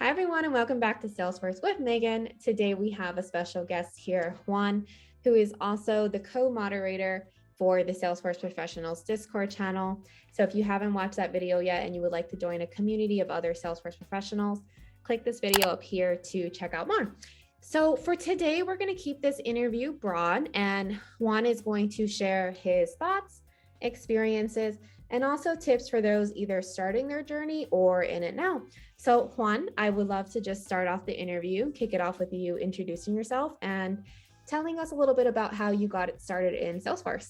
Hi, everyone, and welcome back to Salesforce with Megan. Today, we have a special guest here, Juan, who is also the co-moderator for the Salesforce Professionals Discord channel. So if you haven't watched that video yet and you would like to join a community of other Salesforce professionals, click this video up here to check out more. So for today, we're going to keep this interview broad, and Juan is going to share his thoughts, experiences, and also tips for those either starting their journey or in it now. So Juan, I would love to just start off the interview, kick it off with you introducing yourself and telling us a little bit about how you got it started in Salesforce.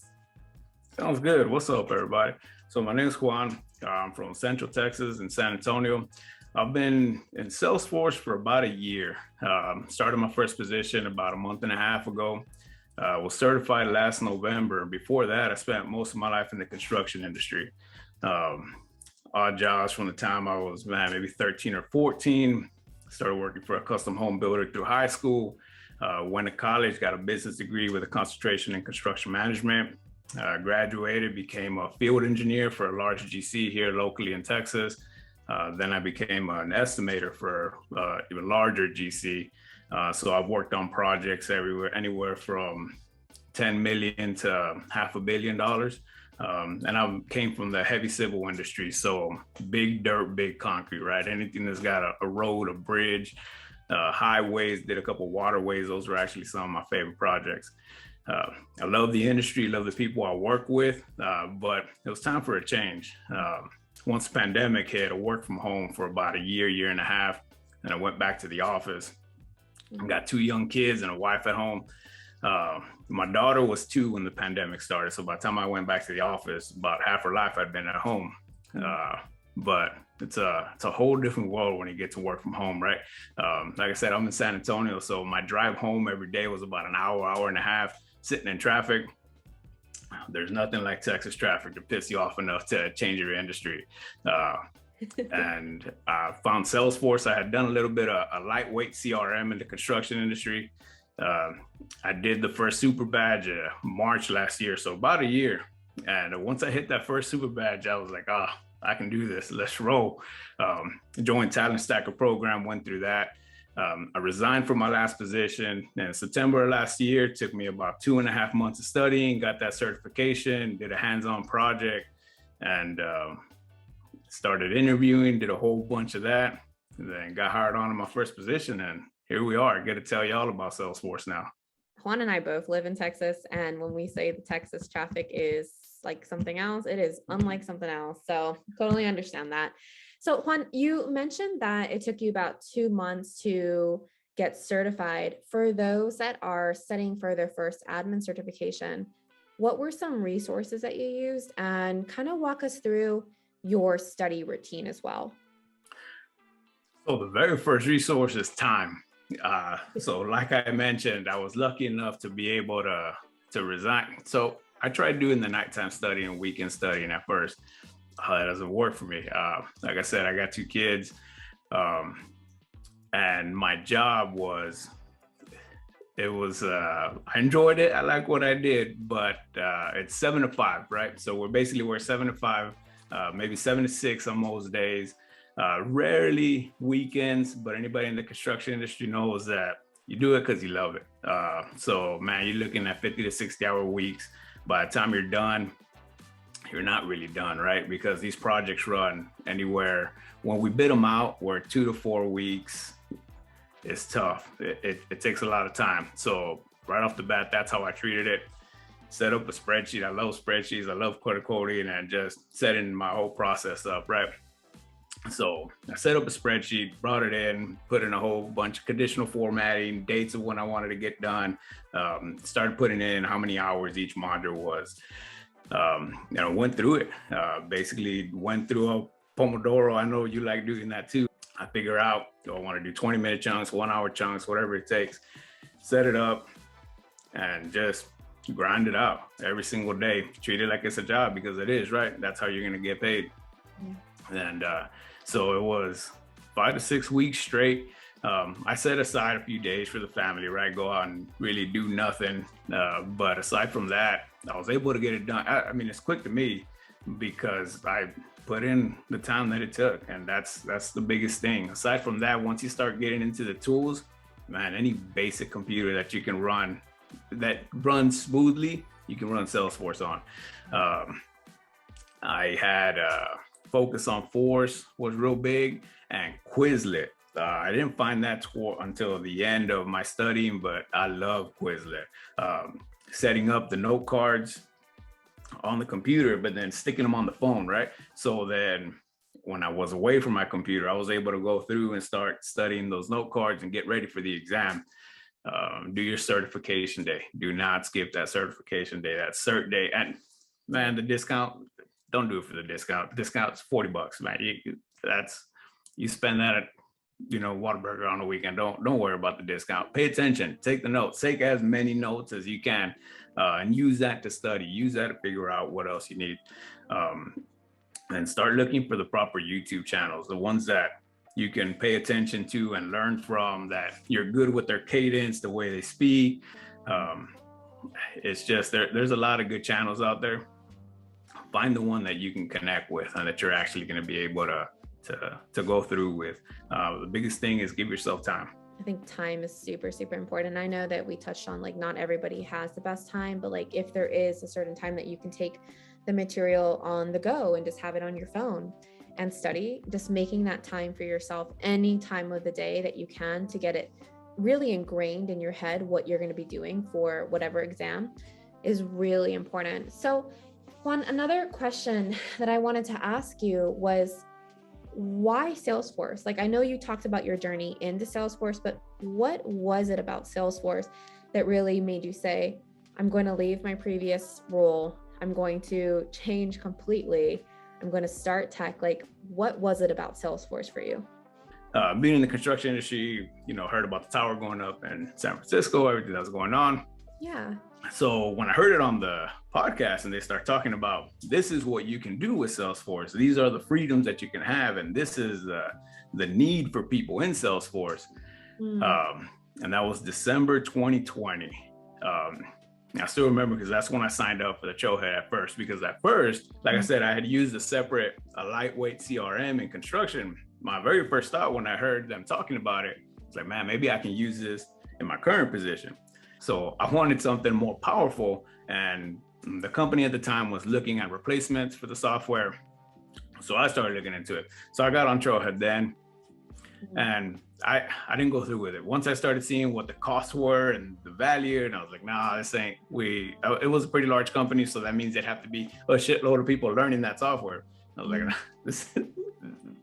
Sounds good. What's up, everybody? So my name is Juan. I'm from Central Texas in San Antonio. I've been in Salesforce for about a year. Started my first position about a month and a half ago. Was certified last November. Before that, I spent most of my life in the construction industry. Odd jobs from the time I was, maybe 13 or 14. Started working for a custom home builder through high school. Went to college, got a business degree with a concentration in construction management. Graduated, became a field engineer for a large GC here locally in Texas. Then I became an estimator for even larger GC. So I've worked on projects anywhere from 10 million to $500 million. And I came from the heavy civil industry. So big dirt, big concrete, right? Anything that's got a road, a bridge, highways, did a couple waterways. Those were actually some of my favorite projects. I love the industry, love the people I work with, but it was time for a change. Once the pandemic hit, I worked from home for about a year and a half, and I went back to the office. I got 2 young kids and a wife at home. My daughter was 2 when the pandemic started. So by the time I went back to the office, about half her life I'd been at home. But it's a whole different world when you get to work from home, right? Like I said, I'm in San Antonio, so my drive home every day was about an hour and a half sitting in traffic. There's nothing like Texas traffic to piss you off enough to change your industry. And I found Salesforce. I had done a little bit of a lightweight CRM in the construction industry. I did the first super badge March last year, so about a year. And once I hit that first super badge, I was like, I can do this. Let's roll. Joined Talent Stacker program, went through that. I resigned from my last position in September of last year. It took me about 2.5 months of studying, got that certification, did a hands-on project, and started interviewing, did a whole bunch of that, and then got hired on in my first position. And here we are. I get to tell you all about Salesforce now. Juan and I both live in Texas, and when we say the Texas traffic is like something else, it is unlike something else. So totally understand that. So Juan, you mentioned that it took you about 2 months to get certified. For those that are studying for their first admin certification, what were some resources that you used, and kind of walk us through your study routine as well? So the very first resource is time. So like I mentioned, I was lucky enough to be able to resign. So I tried doing the nighttime studying, weekend studying at first. That doesn't work for me. Like I said, I got 2 kids, and my job was, I enjoyed it. I like what I did, but it's 7 to 5, right? So we're 7 to 5, maybe 7 to 6 on most days. Rarely weekends, but anybody in the construction industry knows that you do it because you love it. So man, you're looking at 50 to 60 hour weeks. By the time you're done, you're not really done, right? Because these projects run anywhere. When we bid them out, we're 2 to 4 weeks. It's tough. It takes a lot of time. So right off the bat, that's how I treated it. Set up a spreadsheet. I love spreadsheets. I love color coding and just setting my whole process up, right? So I set up a spreadsheet, brought it in, put in a whole bunch of conditional formatting, dates of when I wanted to get done, started putting in how many hours each module was. Went through it, basically went through a Pomodoro. I know you like doing that too. I figure out, do I want to do 20-minute chunks, 1-hour chunks, whatever it takes, set it up and just grind it out every single day. Treat it like it's a job, because it is, right? That's how you're going to get paid. Yeah. And so it was 5 to 6 weeks straight. I set aside a few days for the family, right? Go out and really do nothing. But aside from that, I was able to get it done. I mean, it's quick to me because I put in the time that it took. And that's the biggest thing. Aside from that, once you start getting into the tools, man, any basic computer that you can run that runs smoothly, you can run Salesforce on. I had Focus on Force was real big, and Quizlet. I didn't find that until the end of my studying, but I love Quizlet. Setting up the note cards on the computer, but then sticking them on the phone, right? So then when I was away from my computer, I was able to go through and start studying those note cards and get ready for the exam. Do your certification day. Do not skip that certification day, that cert day. And man, the discount, don't do it for the discount. Discount's $40, man. You spend that at, Whataburger on the weekend. Don't worry about the discount. Pay attention. Take the notes. Take as many notes as you can, and use that to study. Use that to figure out what else you need. And start looking for the proper YouTube channels, the ones that you can pay attention to and learn from, that you're good with their cadence, the way they speak. It's just there's a lot of good channels out there. Find the one that you can connect with and that you're actually going to be able to go through with. The biggest thing is give yourself time. I think time is super, super important. I know that we touched on like not everybody has the best time, but like if there is a certain time that you can take the material on the go and just have it on your phone and study, just making that time for yourself any time of the day that you can to get it really ingrained in your head what you're going to be doing for whatever exam is really important. So Juan, another question that I wanted to ask you was, why Salesforce? Like, I know you talked about your journey into Salesforce, but what was it about Salesforce that really made you say, I'm going to leave my previous role, I'm going to change completely, I'm going to start tech? Like, what was it about Salesforce for you? Being in the construction industry, heard about the tower going up in San Francisco, everything that was going on. Yeah. So when I heard it on the podcast and they start talking about, this is what you can do with Salesforce, these are the freedoms that you can have, and this is the need for people in Salesforce. And that was December 2020. I still remember because that's when I signed up for the Chohead at first, because at first, like I said, I had used a lightweight CRM in construction. My very first thought when I heard them talking about it, it's like, man, maybe I can use this in my current position. So I wanted something more powerful, and the company at the time was looking at replacements for the software. So I started looking into it. So I got on Trailhead then, and I didn't go through with it. Once I started seeing what the costs were and the value, and I was like, nah, this ain't, it was a pretty large company, so that means there'd have to be a shitload of people learning that software. I was like,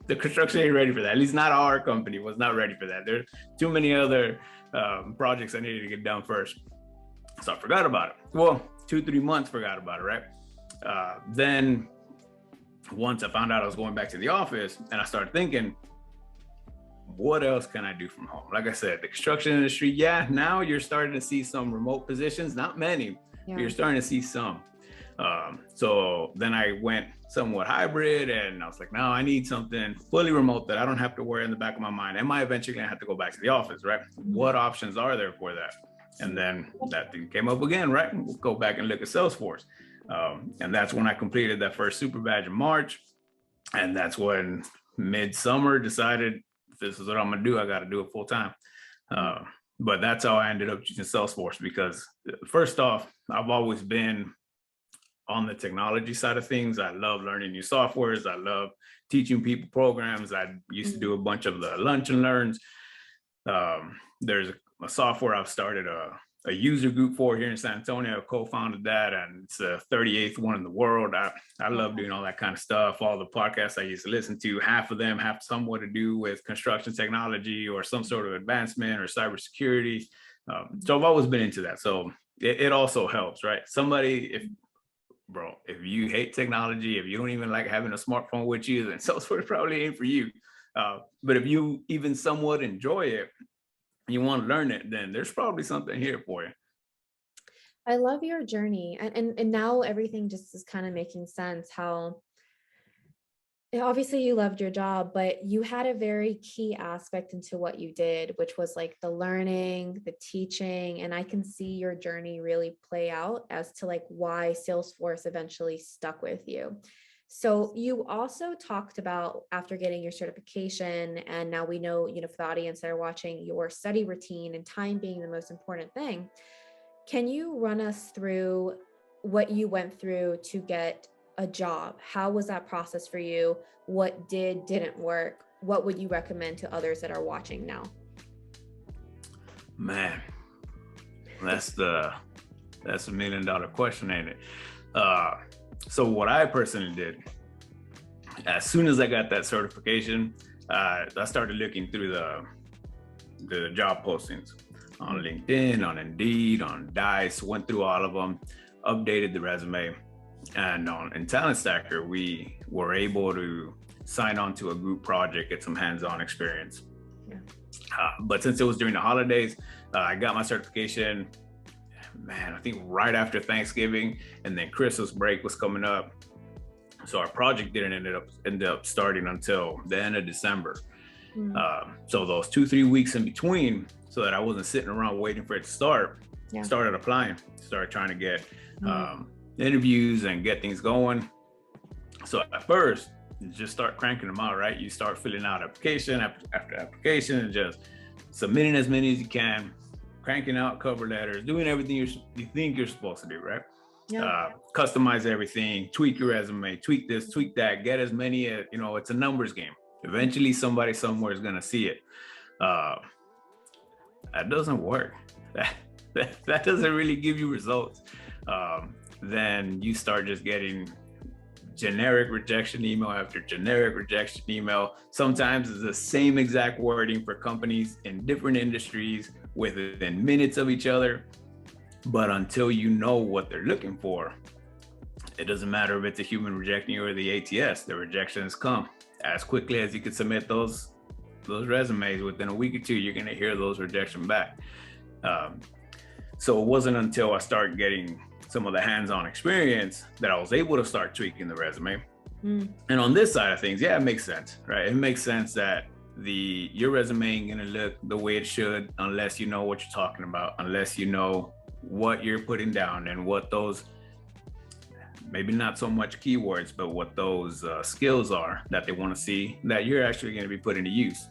the construction ain't ready for that. At least not our company was not ready for that. There's too many other projects I needed to get done first. So I forgot about it. Well, 2-3 months forgot about it, right? Then once I found out I was going back to the office, and I started thinking, what else can I do from home? Like I said, the construction industry, now you're starting to see some remote positions, not many, but you're starting to see some. So then I went somewhat hybrid, and I was like, no, I need something fully remote that I don't have to worry in the back of my mind. Am I eventually gonna have to go back to the office, right? What options are there for that? And then that thing came up again, right? We'll go back and look at Salesforce. And that's when I completed that first super badge in March. And that's when midsummer decided, this is what I'm gonna do. I got to do it full time. But that's how I ended up using Salesforce, because first off, I've always been on the technology side of things. I love learning new softwares. I love teaching people programs. I used to do a bunch of the lunch and learns. There's a software I've started a user group for here in San Antonio. I co-founded that, and it's the 38th one in the world. I love doing all that kind of stuff. All the podcasts I used to listen to, half of them have somewhat to do with construction technology or some sort of advancement or cybersecurity. So I've always been into that. So it also helps, right? If you hate technology, if you don't even like having a smartphone with you, then Salesforce probably ain't for you. But if you even somewhat enjoy it, you want to learn it, then there's probably something here for you. I love your journey. And now everything just is kind of making sense, how obviously you loved your job, but you had a very key aspect into what you did, which was like the learning, the teaching. And I can see your journey really play out as to like why Salesforce eventually stuck with you. So you also talked about after getting your certification, and now we know, for the audience that are watching, your study routine and time being the most important thing. Can you run us through what you went through to get a job? How was that process for you? What didn't work? What would you recommend to others that are watching now? Man, that's a million dollar question, ain't it? So what I personally did, as soon as I got that certification, I started looking through the job postings on LinkedIn, on Indeed, on Dice, went through all of them, updated the resume. And in Talent Stacker, we were able to sign on to a group project, get some hands-on experience. Yeah. But since it was during the holidays, I got my certification, man, I think right after Thanksgiving, and then Christmas break was coming up. So our project didn't end up starting until the end of December. So those 2-3 weeks in between, so that I wasn't sitting around waiting for it to start, started applying, started trying to get interviews and get things going. So at first, you just start cranking them out, right? You start filling out application after application and just submitting as many as you can, cranking out cover letters, doing everything you think you're supposed to do, right? Customize everything, tweak your resume, tweak this, tweak that, get as many, it's a numbers game. Eventually somebody somewhere is going to see it. That doesn't work. That doesn't really give you results. Then you start just getting generic rejection email after generic rejection email. Sometimes it's the same exact wording for companies in different industries within minutes of each other. But until you know what they're looking for, it doesn't matter if it's a human rejecting you or the ATS, the rejections come. As quickly as you can submit those resumes, within a week or two, you're gonna hear those rejections back. So it wasn't until I started getting some of the hands-on experience that I was able to start tweaking the resume. And on this side of things, it makes sense, right? It makes sense that your resume ain't gonna look the way it should unless you know what you're talking about, unless you know what you're putting down and what those, maybe not so much keywords, but what those skills are that they want to see that you're actually going to be putting to use.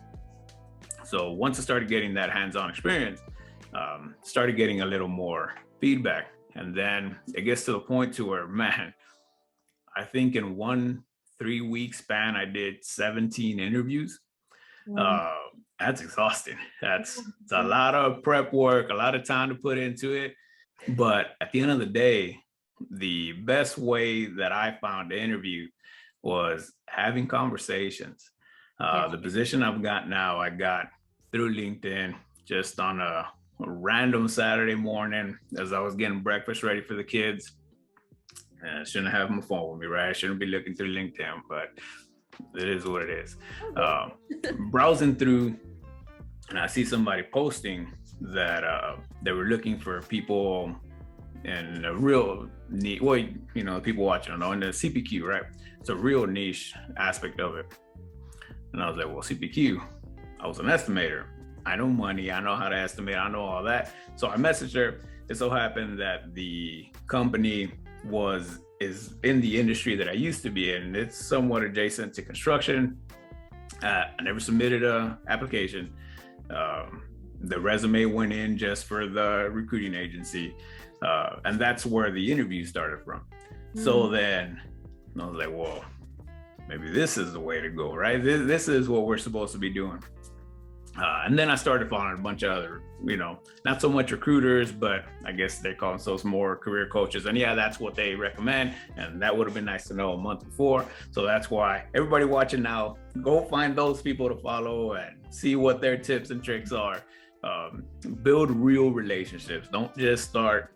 So once I started getting that hands-on experience, started getting a little more feedback. And then it gets to the point to where, man, I think in 1 3-week span, I did 17 interviews. That's exhausting. It's a lot of prep work, a lot of time to put into it. But at the end of the day, the best way that I found to interview was having conversations. The position I've got now, I got through LinkedIn just on a random Saturday morning as I was getting breakfast ready for the kids. I shouldn't have my phone with me, right? I shouldn't be looking through LinkedIn, but it is what it is. Browsing through, and I see somebody posting that they were looking for people in a real niche, people watching, in the CPQ, right? It's a real niche aspect of it. And I was like, well, CPQ, I was an estimator. I know money, I know how to estimate, I know all that. So I messaged her. It so happened that the company is in the industry that I used to be in. It's somewhat adjacent to construction. I never submitted an application. The resume went in just for the recruiting agency. And that's where the interview started from. So then I was like, well, maybe this is the way to go, right? This is what we're supposed to be doing. And then I started following a bunch of other, not so much recruiters, but I guess they call themselves more career coaches. And that's what they recommend. And that would have been nice to know a month before. So that's why everybody watching now, go find those people to follow and see what their tips and tricks are. Build real relationships. Don't just start,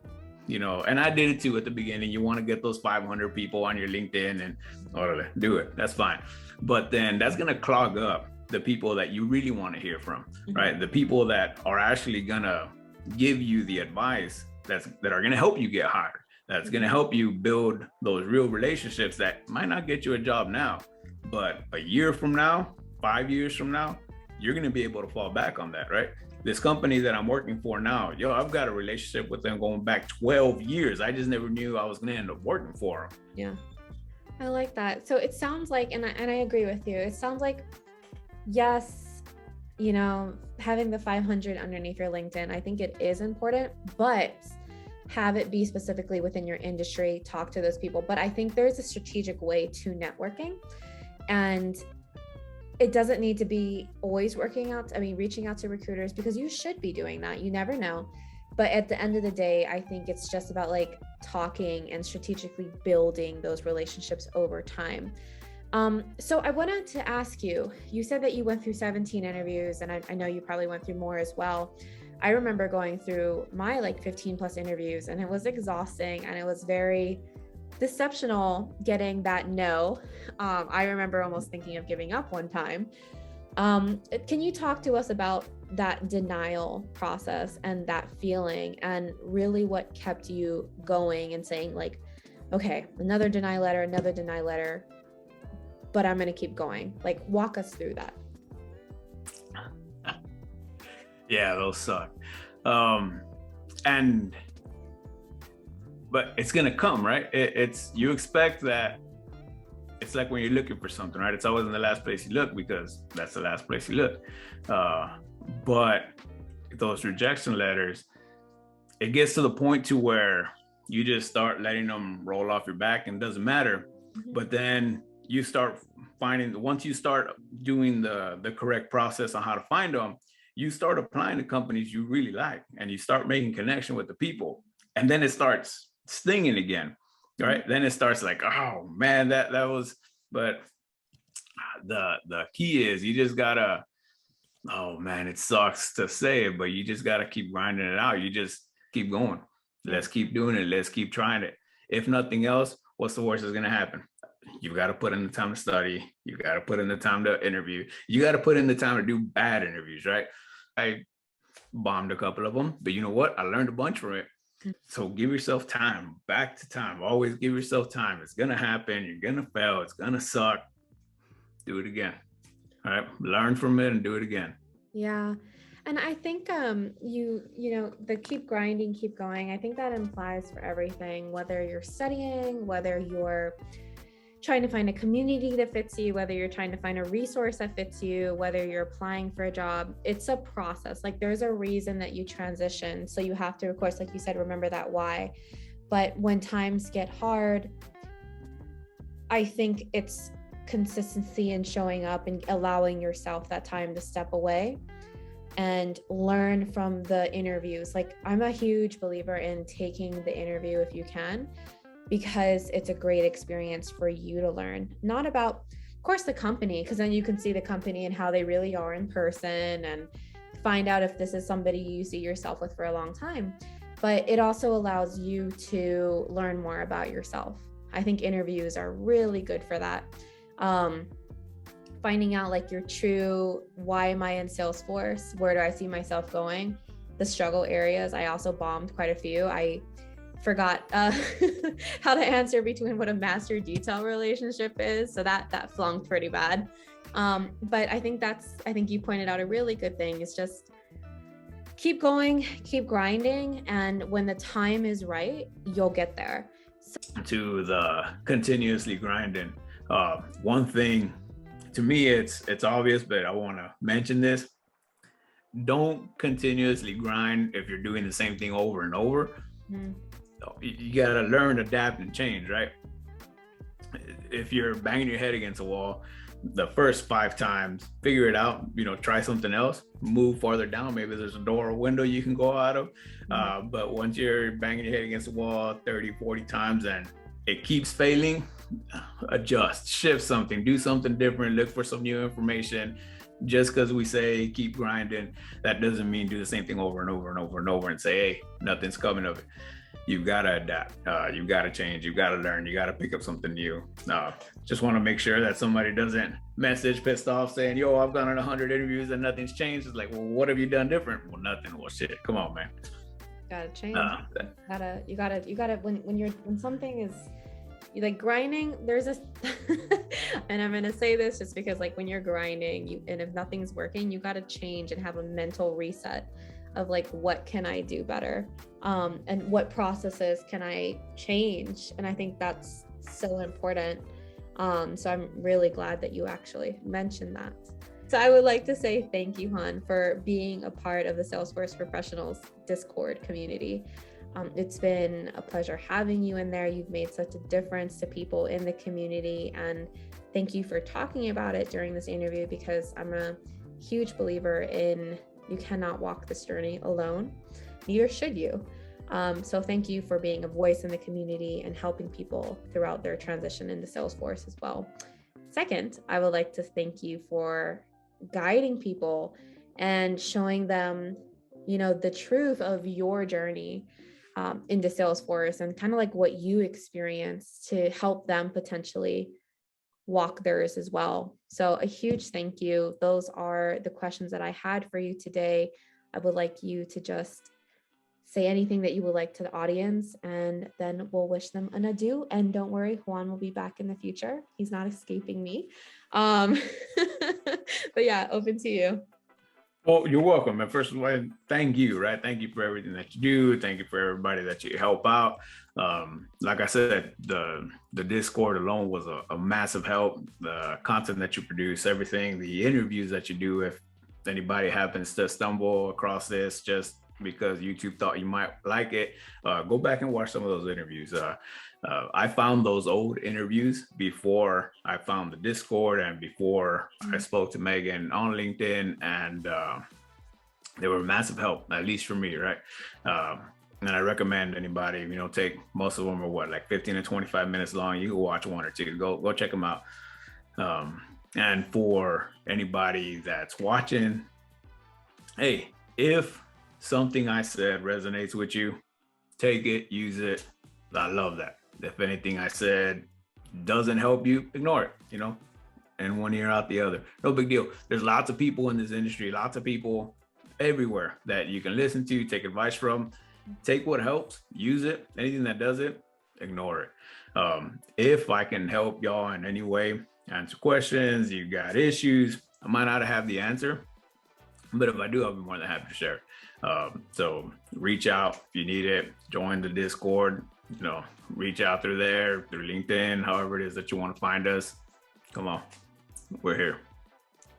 and I did it too at the beginning. You want to get those 500 people on your LinkedIn and do it. That's fine. But then that's going to clog up the people that you really want to hear from, right? The people that are actually going to give you the advice that are going to help you get hired, that's going to help you build those real relationships that might not get you a job now, but a year from now, 5 years from now, you're going to be able to fall back on that, right? This company that I'm working for now, I've got a relationship with them going back 12 years. I just never knew I was going to end up working for them. Yeah. I like that. So it sounds like, and I agree with you. It sounds like, yes, having the 500 underneath your LinkedIn, I think it is important, but have it be specifically within your industry, talk to those people. But I think there's a strategic way to networking, and it doesn't need to be always reaching out to recruiters, because you should be doing that. You never know. But at the end of the day, I think it's just about like talking and strategically building those relationships over time. So I wanted to ask you, you said that you went through 17 interviews, and I know you probably went through more as well. I remember going through my like 15 plus interviews, and it was exhausting, and it was very deceptional getting that no. I remember almost thinking of giving up one time. Can you talk to us about that denial process and that feeling, and really what kept you going and saying like, okay, another deny letter, but I'm going to keep going? Like, walk us through that. Yeah, those suck. But it's going to come, right? You expect that. It's like when you're looking for something, right? It's always in the last place you look, because that's the last place you look. But those rejection letters, it gets to the point to where you just start letting them roll off your back, and it doesn't matter. Mm-hmm. But then you start finding, once you start doing the correct process on how to find them, you start applying to companies you really like, and you start making connection with the people, and then it starts stinging again. Right. Then it starts like, oh man, that was, but the key is you just gotta, oh man, it sucks to say it, but you just gotta keep grinding it out. You just keep going. Let's keep doing it. Let's keep trying it. If nothing else, what's the worst that's gonna happen? You got to put in the time to study. You got to put in the time to interview. You got to put in the time to do bad interviews, right? I bombed a couple of them, but you know what? I learned a bunch from it. So give yourself time, back to time. Always give yourself time. It's going to happen. You're going to fail. It's going to suck. Do it again. All right. Learn from it and do it again. Yeah. And I think the keep grinding, keep going, I think that implies for everything, whether you're studying, whether you're trying to find a community that fits you, whether you're trying to find a resource that fits you, whether you're applying for a job. It's a process. Like, there's a reason that you transition. So you have to, of course, like you said, remember that why. But when times get hard, I think it's consistency and showing up and allowing yourself that time to step away and learn from the interviews. Like, I'm a huge believer in taking the interview if you can, because it's a great experience for you to learn, not about, of course, the company, because then you can see the company and how they really are in person and find out if this is somebody you see yourself with for a long time. But it also allows you to learn more about yourself. I think interviews are really good for that. Finding out like your true, why am I in Salesforce? Where do I see myself going? The struggle areas. I also bombed quite a few. I forgot how to answer between what a master detail relationship is. So that flunked pretty bad. But I think you pointed out a really good thing. It's just keep going, keep grinding. And when the time is right, you'll get there. To the continuously grinding. One thing, to me, it's obvious, but I want to mention this. Don't continuously grind if you're doing the same thing over and over. Mm-hmm. You got to learn, adapt, and change, right? If you're banging your head against a wall the first 5 times, figure it out, try something else, move farther down. Maybe there's a door or window you can go out of. Mm-hmm. But once you're banging your head against the wall 30, 40 times and it keeps failing, adjust, shift something, do something different, look for some new information. Just because we say keep grinding, that doesn't mean do the same thing over and over and over and over and say, hey, nothing's coming of it. You've got to adapt. You've got to change. You've got to learn. You got to pick up something new. Just want to make sure that somebody doesn't message pissed off saying, yo, I've gone on 100 interviews and nothing's changed. It's like, well, what have you done different? Well, nothing. Well, shit. Come on, man. Gotta change. You gotta, when something is like grinding, there's this, and I'm going to say this just because like when you're grinding and if nothing's working, you got to change and have a mental reset of like, what can I do better? And what processes can I change? And I think that's so important. So I'm really glad that you actually mentioned that. So I would like to say thank you, Juan, for being a part of the Salesforce Professionals Discord community. It's been a pleasure having you in there. You've made such a difference to people in the community, and thank you for talking about it during this interview, because I'm a huge believer in you cannot walk this journey alone. Neither should you. So thank you for being a voice in the community and helping people throughout their transition into Salesforce as well. Second, I would like to thank you for guiding people and showing them, the truth of your journey into Salesforce, and kind of like what you experienced to help them potentially walk theirs as well. So a huge thank you. Those are the questions that I had for you today. I would like you to just say anything that you would like to the audience, and then we'll wish them an adieu. And don't worry, Juan will be back in the future. He's not escaping me. But yeah, open to you. Well, you're welcome. And first of all, thank you, right? Thank you for everything that you do. Thank you for everybody that you help out. Like I said, the Discord alone was a massive help. The content that you produce, everything, the interviews that you do, if anybody happens to stumble across this just because YouTube thought you might like it, go back and watch some of those interviews. I found those old interviews before I found the Discord and before I spoke to Megan on LinkedIn, and they were massive help, at least for me, right? And I recommend anybody, take, most of them are like 15 to 25 minutes long. You can watch one or two, go check them out. And for anybody that's watching, hey, if something I said resonates with you, take it, use it. I love that. If anything I said doesn't help you, ignore it, and one ear out the other. No big deal. There's lots of people in this industry, lots of people everywhere that you can listen to, take advice from. Take what helps, use it. Anything that doesn't, ignore it. If I can help y'all in any way, answer questions, you got issues, I might not have the answer, but if I do, I'll be more than happy to share. So reach out if you need it. Join the Discord. Reach out through there, through LinkedIn, however it is that you want to find us. Come on, we're here.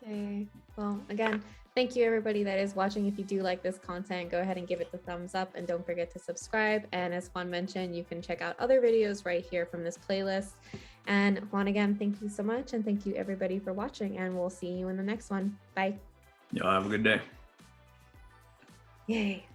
Okay. Well, again, thank you everybody that is watching. If you do like this content, go ahead and give it the thumbs up, and don't forget to subscribe. And as Juan mentioned, you can check out other videos right here from this playlist. And Juan, again, thank you so much. And thank you everybody for watching, and we'll see you in the next one. Bye. Y'all have a good day. Yay.